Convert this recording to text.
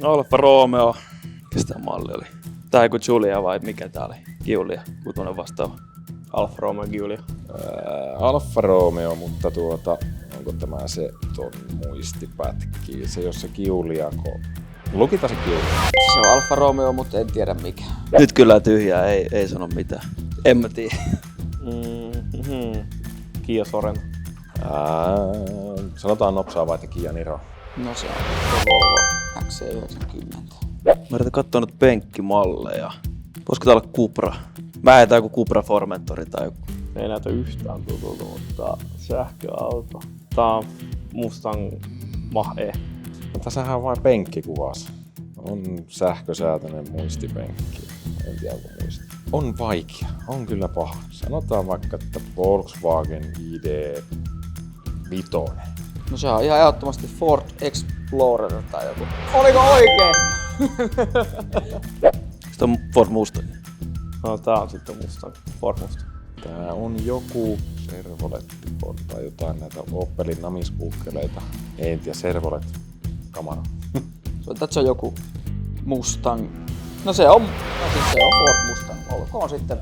Alfa Romeo. Mikä tää malli oli? Tää ei kun Giulia vai mikä tää oli? Giulia, kutonen vastaava. Alfa Romeo Giulia. Alfa Romeo, mutta onko tämä se ton muistipätki? Se jos se Giuliako. Lukita se Giulia. Se on Alfa Romeo, mutta en tiedä mikä. Nyt kyllä tyhjää, ei sano mitään. En mä tiedä. Kia Sorento. Sanotaan nopsaa vai että Kia Niro. No se on Volvo XC90. Mä yritän katsoa nyt penkkimalleja. Voisiko tää olla Cupra? Mä en joku Cupra Formentori tai joku. Ei näytä yhtään tutulta, mutta sähköauto. Tää on Mustang Mach-E. Tässähän on vain penkkikuvas. On sähkösäätöinen muistipenkki. En tiedä onko muisti. On vaikea. On kyllä paha. Sanotaan vaikka, että Volkswagen ID5. No se on ihan ehdottomasti Ford Explorer tai joku. Oliko oikein? Sitten on Ford Mustang. No tää on sitten Mustang. Ford Mustang. Tää on joku Servoletti tai jotain näitä Opelin namiskuukkeleita. En tiedä, Servolet kamera. Se on joku Mustang. No se on Ford Mustang. Olkoon sitten.